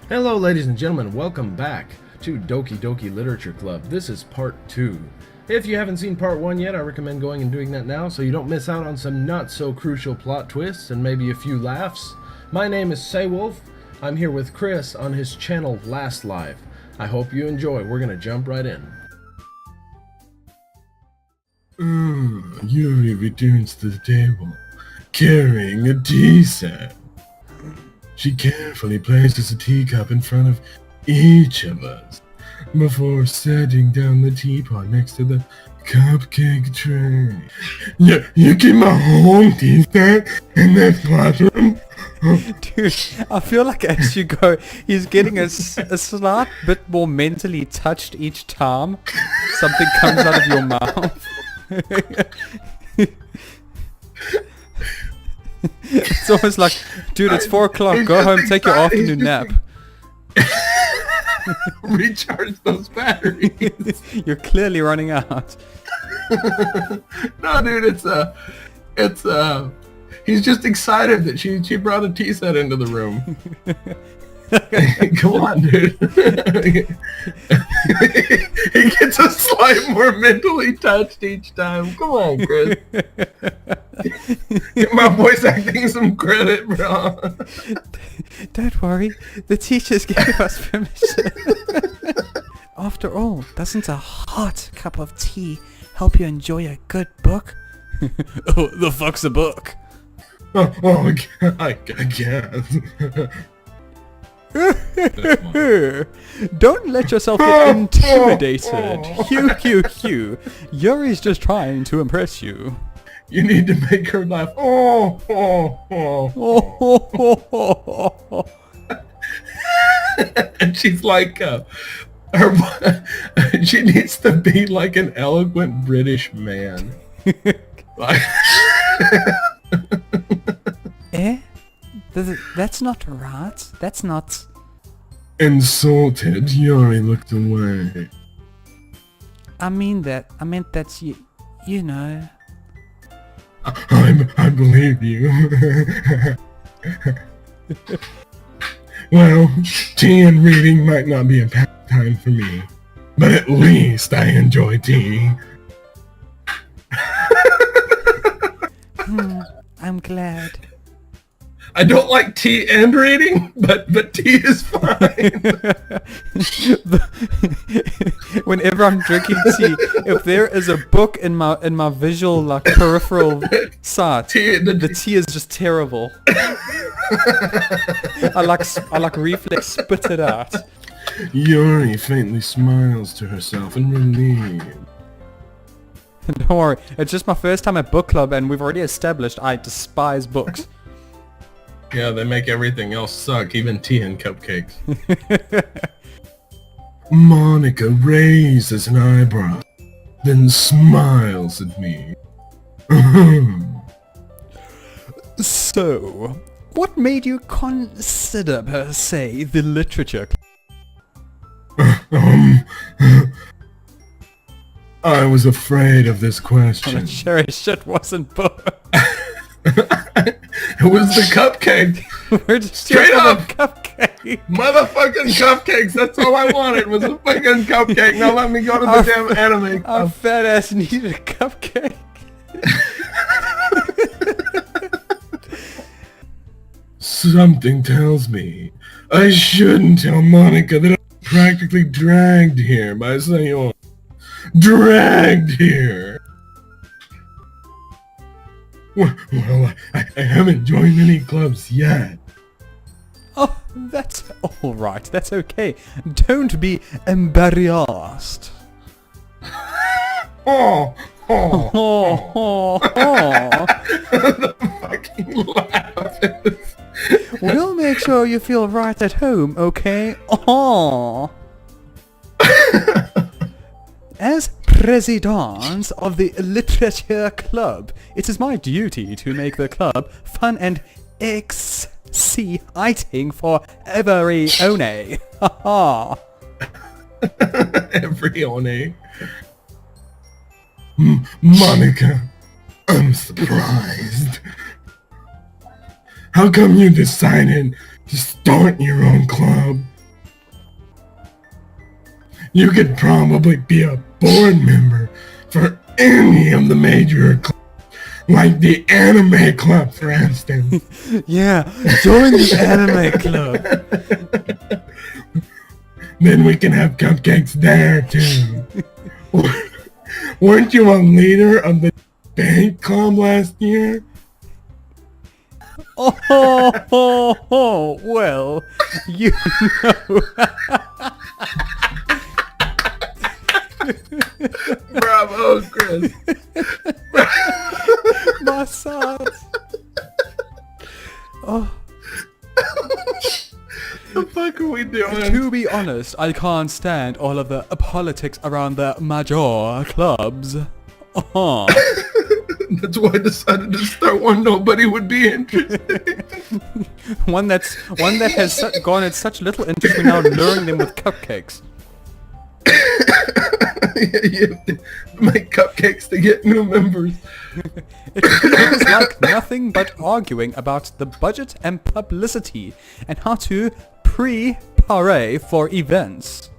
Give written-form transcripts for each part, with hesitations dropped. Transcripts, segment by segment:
Hello ladies and gentlemen, welcome back to Doki Doki Literature Club. This is part 2. If you haven't seen part 1 yet, I recommend going and doing that now so you don't miss out on some not so crucial plot twists and maybe a few laughs. My name is SaeWolf. I'm here with Chris on his channel Last Live. I hope you enjoy. We're gonna jump right in. Yuri returns to the table, carrying a tea set. She carefully places a teacup in front of each of us, before setting down the teapot next to the cupcake tray. You keep my home tea set in this classroom? Dude, I feel like as you go, he's getting a slight bit more mentally touched each time something comes out of your mouth. It's almost like, dude, it's 4 o'clock, go home, take your afternoon nap. Recharge those batteries. You're clearly running out. No, dude, he's just excited that she brought a tea set into the room. Come on, dude. He gets a slight more mentally touched each time. Come on, Chris. Give my voice acting some credit, bro. Don't worry, the teachers gave us permission. After all, doesn't a hot cup of tea help you enjoy a good book? Oh, the fuck's a book? I guess. Don't let yourself get intimidated. Hugh. Yuri's just trying to impress you. You need to make her laugh. And she's like, she needs to be like an eloquent British man. Like, Eh? That's not right. That's not... Insulted, Yuri looked away. I meant that you know. I believe you. Well, tea and reading might not be a pastime for me, but at least I enjoy tea. I'm glad. I don't like tea and reading, but tea is fine. Whenever I'm drinking tea, if there is a book in my visual like peripheral sight, the tea is just terrible. I like reflex spit it out. Yuri faintly smiles to herself and relieved. Don't worry, it's just my first time at book club, and we've already established I despise books. Yeah, they make everything else suck, even tea and cupcakes. Monica raises an eyebrow, then smiles at me. So, what made you consider, per se, the literature club? I was afraid of this question. Sure as shit wasn't book. It was the cupcake. We're just Straight up cupcake. Motherfucking cupcakes. That's all I wanted was a fucking cupcake. Now let me go to the damn anime. Our fat ass needed a cupcake. Something tells me I shouldn't tell Monica that I'm practically dragged here by Sayon. Dragged here. Well, I haven't joined any clubs yet. Oh, that's alright. That's okay. Don't be embarrassed. Oh. The fucking laugh is... We'll make sure you feel right at home, okay? Oh. As president of the Literature Club, it is my duty to make the club fun and exciting for every one. Haha. Every one. Monica, I'm surprised. How come you decided to start your own club You could probably be a board member for any of the major clubs, like the anime club, for instance. Yeah, join the anime club. Then we can have cupcakes there, too. Weren't you a leader of the bank club last year? Oh, well, you know. Bravo, Chris. My sons. Oh. The fuck are we doing? To be honest, I can't stand all of the politics around the major clubs. That's why I decided to start one nobody would be interested. one that has garnered such little interest, we're now luring them with cupcakes. You have to make cupcakes to get new members. It feels like nothing but arguing about the budget and publicity and how to prepare for events.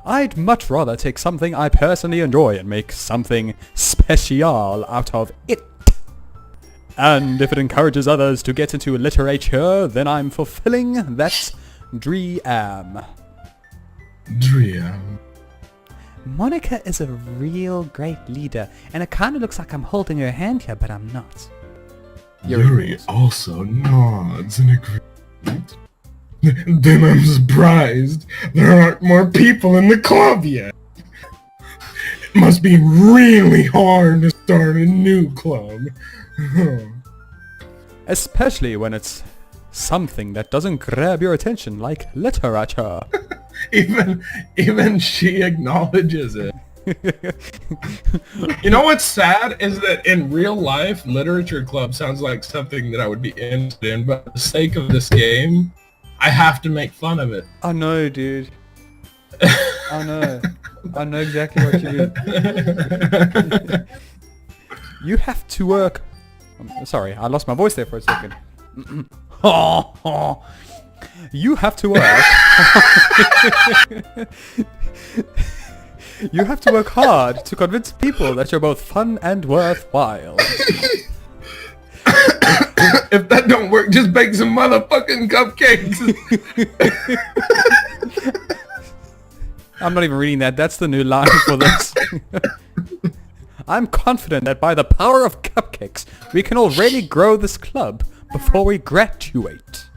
I'd much rather take something I personally enjoy and make something special out of it. And if it encourages others to get into literature, then I'm fulfilling that dream. Monica is a real great leader, and it kind of looks like I'm holding her hand here, but I'm not. Yuri also nods in agreement. Then I'm surprised there aren't more people in the club yet. It must be really hard to start a new club. Especially when it's something that doesn't grab your attention, like literature. Even she acknowledges it. You know what's sad is that in real life, literature club sounds like something that I would be interested in, but for the sake of this game, I have to make fun of it. I know, dude. I know. I know exactly what you mean. You have to work... Sorry, I lost my voice there for a second. You have to work. You have to work hard to convince people that you're both fun and worthwhile. If that don't work, just bake some motherfucking cupcakes. I'm not even reading that. That's the new line for this. I'm confident that by the power of cupcakes, we can already grow this club before we graduate.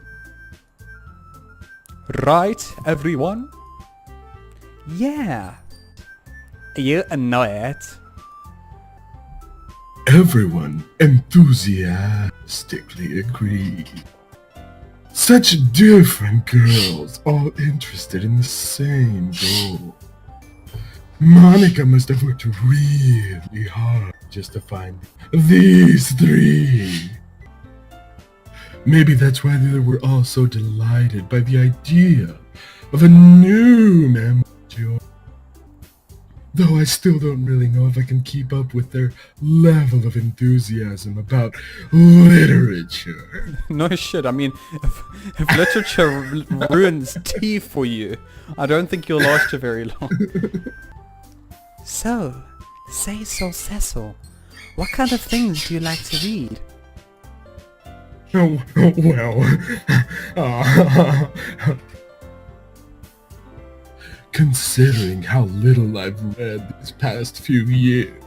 Right, everyone? Yeah. You know it. Everyone enthusiastically agreed. Such different girls, all interested in the same goal. Monica must have worked really hard just to find these three. Maybe that's why they were all so delighted by the idea of a new member. Though I still don't really know if I can keep up with their level of enthusiasm about literature. No shit, I mean, if literature ruins tea for you, I don't think you'll last you very long. So, SaeSOULSasol, what kind of things do you like to read? Considering how little I've read these past few years,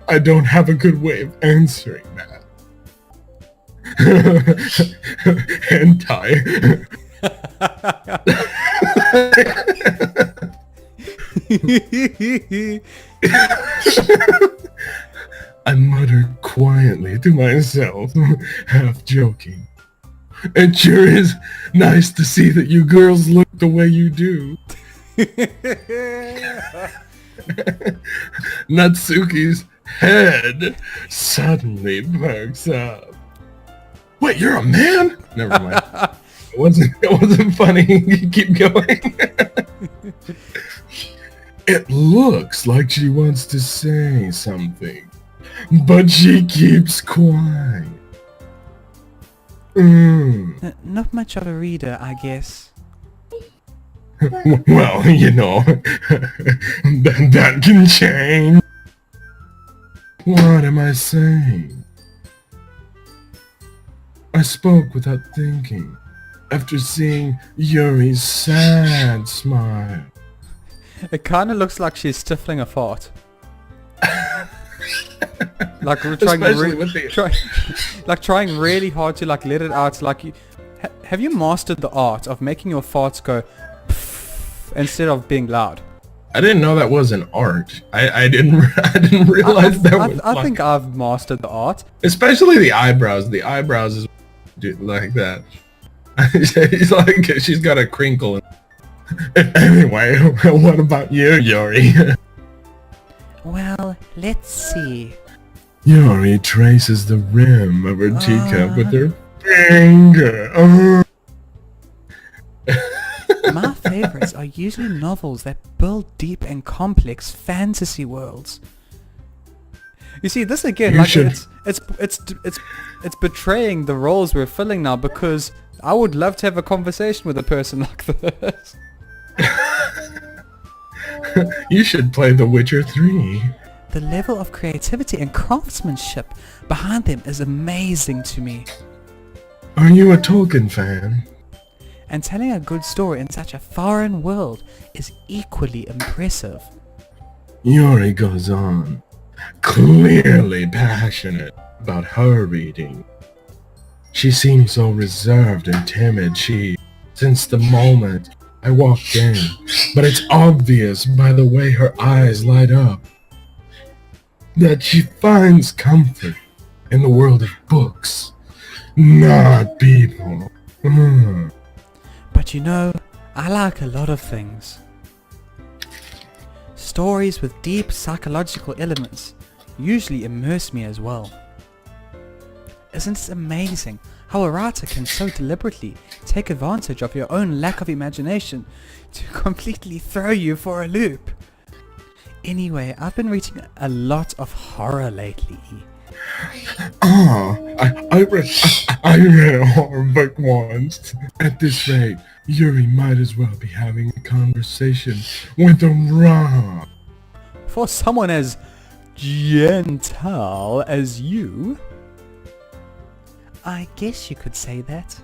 I don't have a good way of answering that. Hentai. I muttered quietly to myself, half joking. It sure is nice to see that you girls look the way you do. Natsuki's head suddenly perks up. Wait, you're a man? Never mind. It wasn't funny. Keep going. It looks like she wants to say something, but she keeps quiet. Not much of a reader, I guess. Well, you know, that can change. What am I saying? I spoke without thinking, after seeing Yuri's sad smile. It kind of looks like she's stifling a fart. Like we're Especially with the... trying really hard to like let it out. Like, have you mastered the art of making your farts go pff instead of being loud? I didn't know that was an art. I didn't realize I think I've mastered the art. Especially the eyebrows. The eyebrows is like that. She's like, she's got a crinkle. Anyway, what about you, Yuri? Well, let's see. Yuri traces the rim of her teacup with her finger. My favorites are usually novels that build deep and complex fantasy worlds. You see, this again, it's betraying the roles we're filling now, because I would love to have a conversation with a person like this. You should play The Witcher 3. The level of creativity and craftsmanship behind them is amazing to me. Are you a Tolkien fan? And telling a good story in such a foreign world is equally impressive. Yuri goes on, clearly passionate about her reading. She seems so reserved and timid since the moment I walked in, but it's obvious by the way her eyes light up that she finds comfort in the world of books, not people. But you know, I like a lot of things. Stories with deep psychological elements usually immerse me as well. Isn't it amazing how a writer can so deliberately take advantage of your own lack of imagination to completely throw you for a loop? Anyway, I've been reading a lot of horror lately. I read a horror book once. At this rate, Yuri might as well be having a conversation with a rock. For someone as gentle as you, I guess you could say that.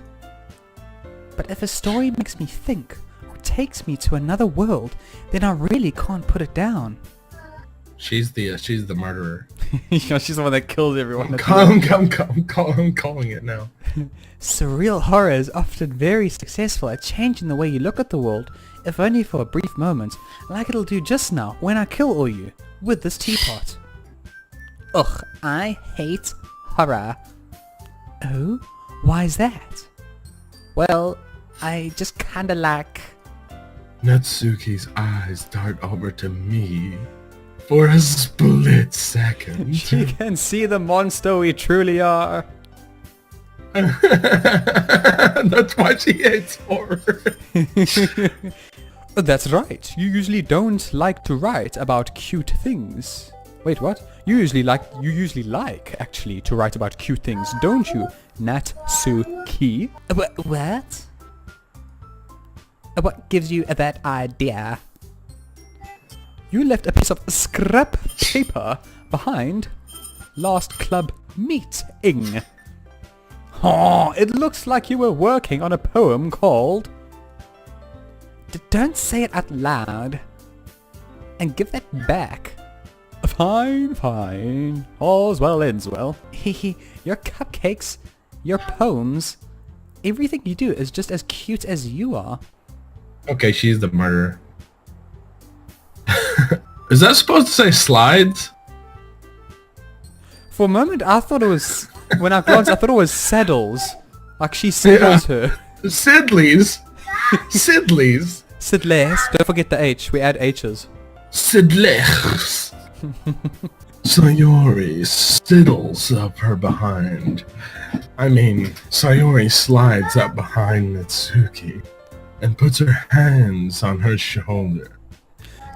But if a story makes me think or takes me to another world, then I really can't put it down. She's the murderer. You know, she's the one that kills everyone. I'm calling it now. Surreal horror is often very successful at changing the way you look at the world, if only for a brief moment, like it'll do just now when I kill all you with this teapot. Ugh, I hate horror. Oh? Why is that? Well, I just kinda like... Natsuki's eyes dart over to me for a split second. She can see the monster we truly are. That's why she hates horror. That's right. You usually don't like to write about cute things. Wait, what? You usually like actually to write about cute things, don't you, Natsuki? What? What gives you that idea? You left a piece of scrap paper behind last club meeting. Oh, it looks like you were working on a poem called... Don't say it out loud. And give that back. Fine, fine. All's well ends well. Your cupcakes, your poems, everything you do is just as cute as you are. Okay, she's the murderer. Is that supposed to say slides? For a moment, I thought it was... When I glanced, I thought it was saddles. Like she saddles her. Sidleys. Sidleys. Sidles. Don't forget the H. We add H's. Sidlers. Sayori sidles up her behind. Sayori slides up behind Natsuki and puts her hands on her shoulder.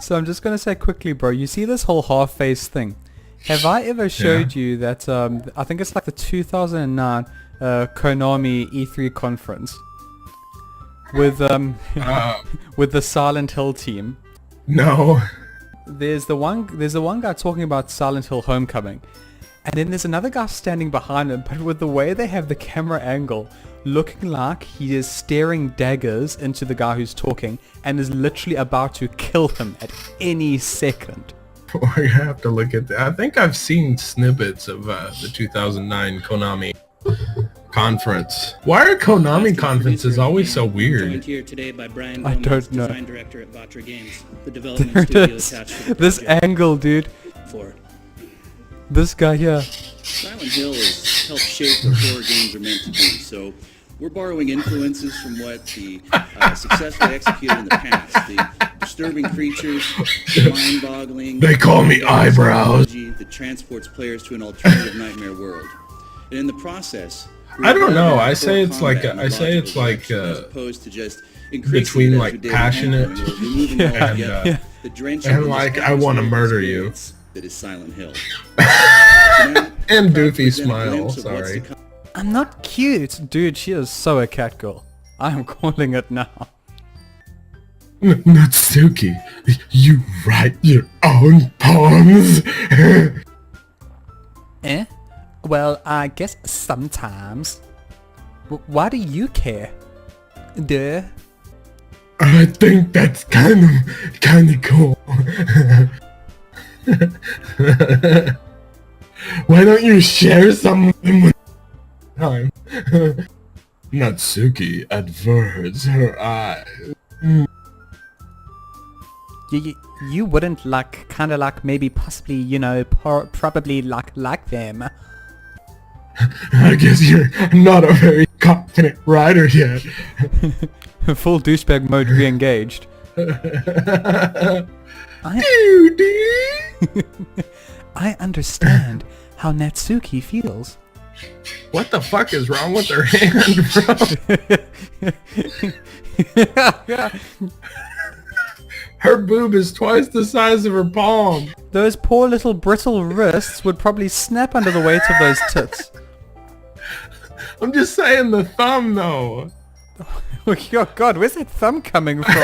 So I'm just going to say quickly, bro, you see this whole half-face thing? Have I ever showed you that, I think it's like the 2009 Konami E3 conference, with with the Silent Hill team. No. There's the one guy talking about Silent Hill Homecoming, and then there's another guy standing behind him, but with the way they have the camera angle, looking like he is staring daggers into the guy who's talking and is literally about to kill him at any second. I have to look at that. I think I've seen snippets of the 2009 Konami conference. Why are Konami conferences always so weird? Here today by Brian I Gomez, don't know. design director at Vatra Games, the development There it studio is. attached to the This project. angle, dude. For This guy here. Silent Hill has helped shape what horror games are meant to be, so we're borrowing influences from what the successfully executed in the past. The disturbing creatures, the mind-boggling... They call me eyebrows. ...that transports players to an alternative nightmare world. And in the process... I don't know. I say core it's like combat I say it's like as opposed to just increasing between it as like your daily passionate handling or removing it and altogether. The drenching and of like this I want to atmospheric murder you. experience that is Silent Hill. So now, And proud to Doofy present a smile. glimpse of what's Sorry. to come. I'm not cute. Dude, she is so a cat girl. I am calling it now. Natsuki, you write your own poems. Eh? Well, I guess sometimes. Why do you care? Duh. I think that's kind of cool. Why don't you share some of them with time? Natsuki averts her eyes. You wouldn't like, kinda like, maybe possibly, you know, probably like them. I guess you're not a very confident writer yet. Full douchebag mode re-engaged. I understand how Natsuki feels. What the fuck is wrong with her hand, bro? Her boob is twice the size of her palm. Those poor little brittle wrists would probably snap under the weight of those tits. I'm just saying the thumb, though. Oh god, where's that thumb coming from?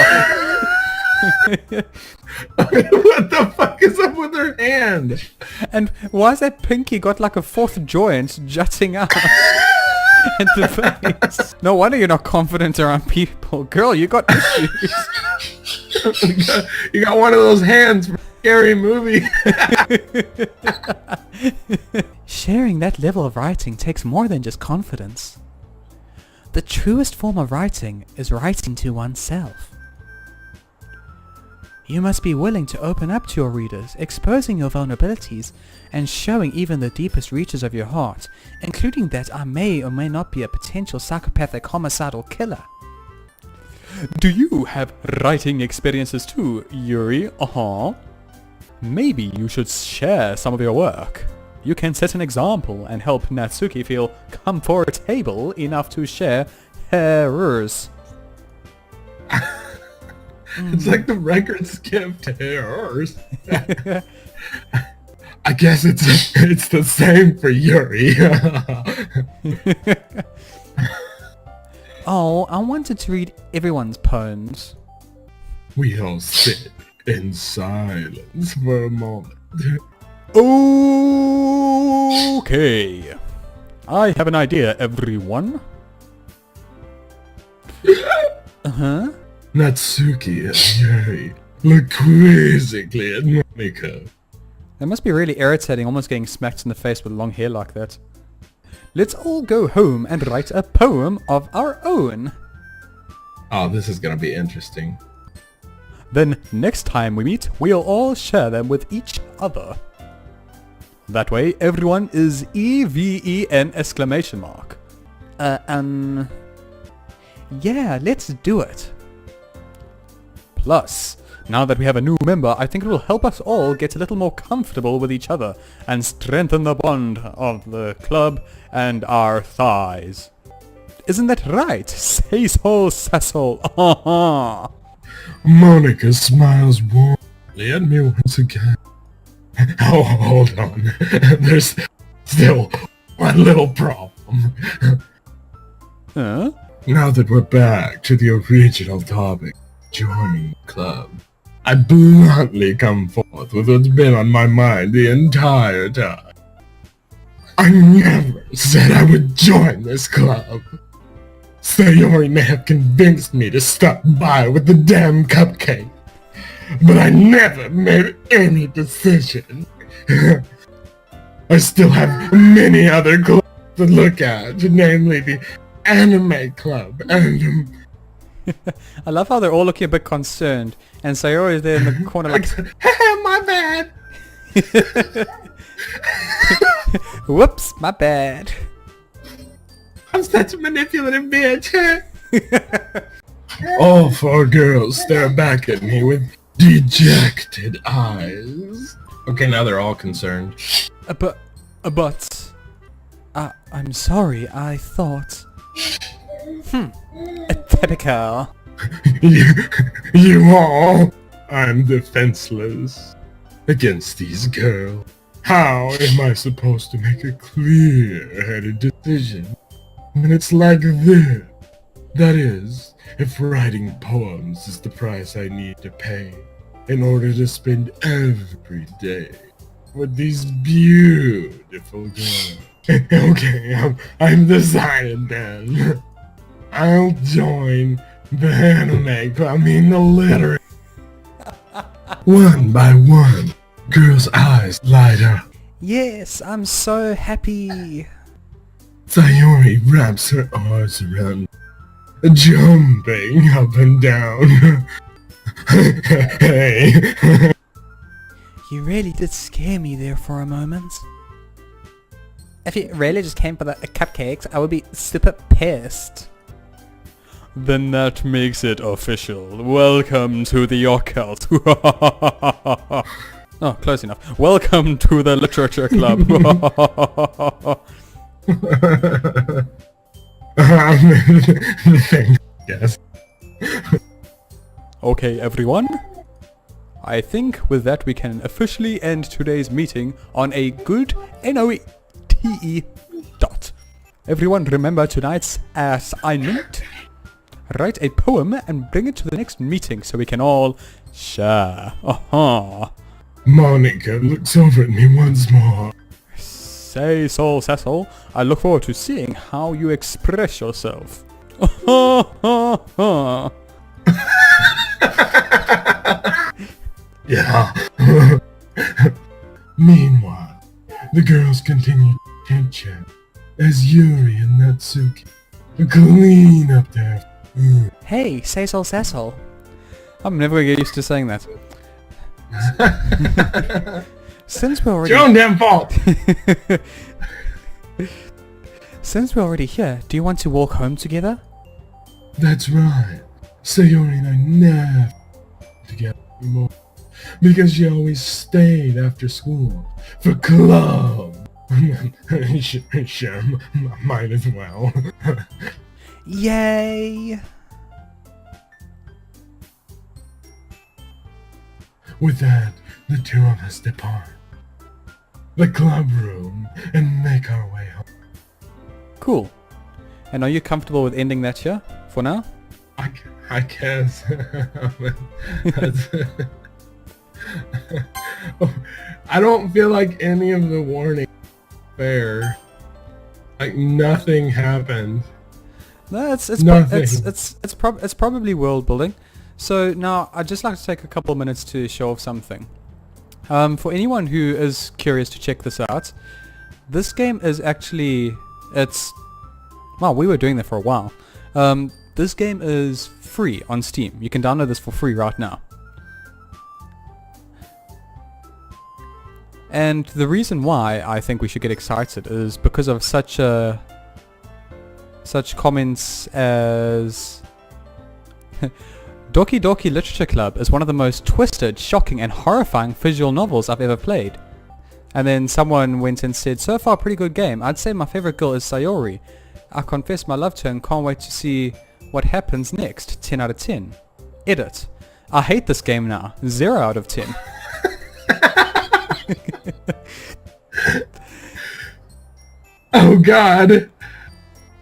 What the fuck is up with her hand? And why's that pinky got like a fourth joint jutting out? At the face. No wonder you're not confident around people. Girl, you got issues. You got one of those hands from a scary movie. Sharing that level of writing takes more than just confidence. The truest form of writing is writing to oneself. You must be willing to open up to your readers, exposing your vulnerabilities, and showing even the deepest reaches of your heart, including that I may or may not be a potential psychopathic homicidal killer. Do you have writing experiences too, Yuri? Maybe you should share some of your work. You can set an example and help Natsuki feel comfortable enough to share hers. It's like the record skipped hers. I guess it's the same for Yuri. Oh, I wanted to read everyone's poems. We all sit in silence for a moment. Okay. I have an idea, everyone. Uh-huh. Natsuki and Yuri look quizzically at Monika. That must be really irritating, almost getting smacked in the face with long hair like that. Let's all go home and write a poem of our own. Oh, this is gonna be interesting. Then next time we meet, we'll all share them with each other. That way, everyone is EVEN exclamation mark. Yeah, let's do it. Plus, now that we have a new member, I think it will help us all get a little more comfortable with each other and strengthen the bond of the club and our thighs. Isn't that right? SaeSOULSasol. Monika smiles warmly at me once again. Oh, hold on. There's still one little problem. Huh? Now that we're back to the original topic, joining the club, I bluntly come forth with what's been on my mind the entire time. I never said I would join this club. Sayori may have convinced me to stop by with the damn cupcake, but I never made any decision. I still have many other clubs to look at, namely the anime club and I love how they're all looking a bit concerned, and Sayori is there in the corner like, my bad. whoops, my bad. I'm such a manipulative bitch. All four girls stare back at me with dejected eyes. Okay, now they're all concerned. But, I'm sorry, I thought... typical. You all. I'm defenseless against these girls. How am I supposed to make a clear-headed decision when it's like this? That is, if writing poems is the price I need to pay in order to spend every day with these beautiful girls. Okay, I'm decided then. I'll join the anime club, the literary. One by one, girls' eyes light up. Yes, I'm so happy. Sayori wraps her arms around me, jumping up and down. Hey. You really did scare me there for a moment. If you really just came for the cupcakes, I would be super pissed. Then that makes it official. Welcome to the occult. Oh, close enough. Welcome to the literature club. Yes. Okay, everyone. I think with that we can officially end today's meeting on a good NOTE dot. Everyone remember tonight's assignment. Write a poem and bring it to the next meeting so we can all share. Monica looks over at me once more. SaeSOULSasol, I look forward to seeing how you express yourself. Yeah. Meanwhile, the girls continue to chat as Yuri and Natsuki clean up their food. Hey, SaeSOULSasol. I'm never gonna get used to saying that. Since we're already... It's your own damn fault! Since we're already here, do you want to walk home together? That's right. Sayori and I never together anymore. Because she always stayed after school for club. Sure, might as well. Yay! With that, the two of us depart the club room and make our way home. Cool. And are you comfortable with ending that here, for now? I guess. I don't feel like any of the warnings are fair. Like nothing happened. No, it's Nothing. it's probably world building. So now I'd just like to take a couple of minutes to show off something. For anyone who is curious to check this out, this game is actually we were doing that for a while. This game is free on Steam. You can download this for free right now. And the reason why I think we should get excited is because of such comments as Doki Doki Literature Club is one of the most twisted, shocking and horrifying visual novels I've ever played. And then someone went and said, so far pretty good game. I'd say my favorite girl is Sayori. I confess my love to her and can't wait to see what happens next. 10 out of 10. Edit. I hate this game now. 0 out of 10. Oh god.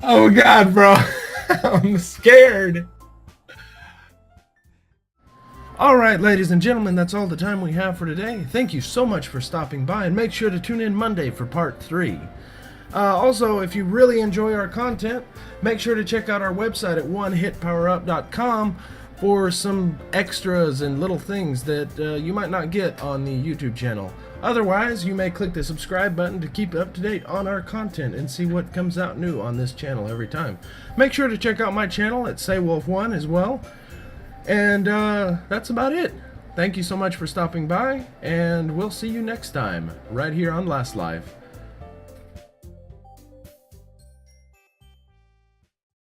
Oh god, bro. I'm scared. Alright, ladies and gentlemen, that's all the time we have for today. Thank you so much for stopping by, and make sure to tune in Monday for part 3. Also, if you really enjoy our content, make sure to check out our website at onehitpowerup.com for some extras and little things that you might not get on the YouTube channel. Otherwise, you may click the subscribe button to keep up to date on our content and see what comes out new on this channel every time. Make sure to check out my channel at SaeWolf1 as well. And that's about it. Thank you so much for stopping by, and we'll see you next time, right here on Last Live.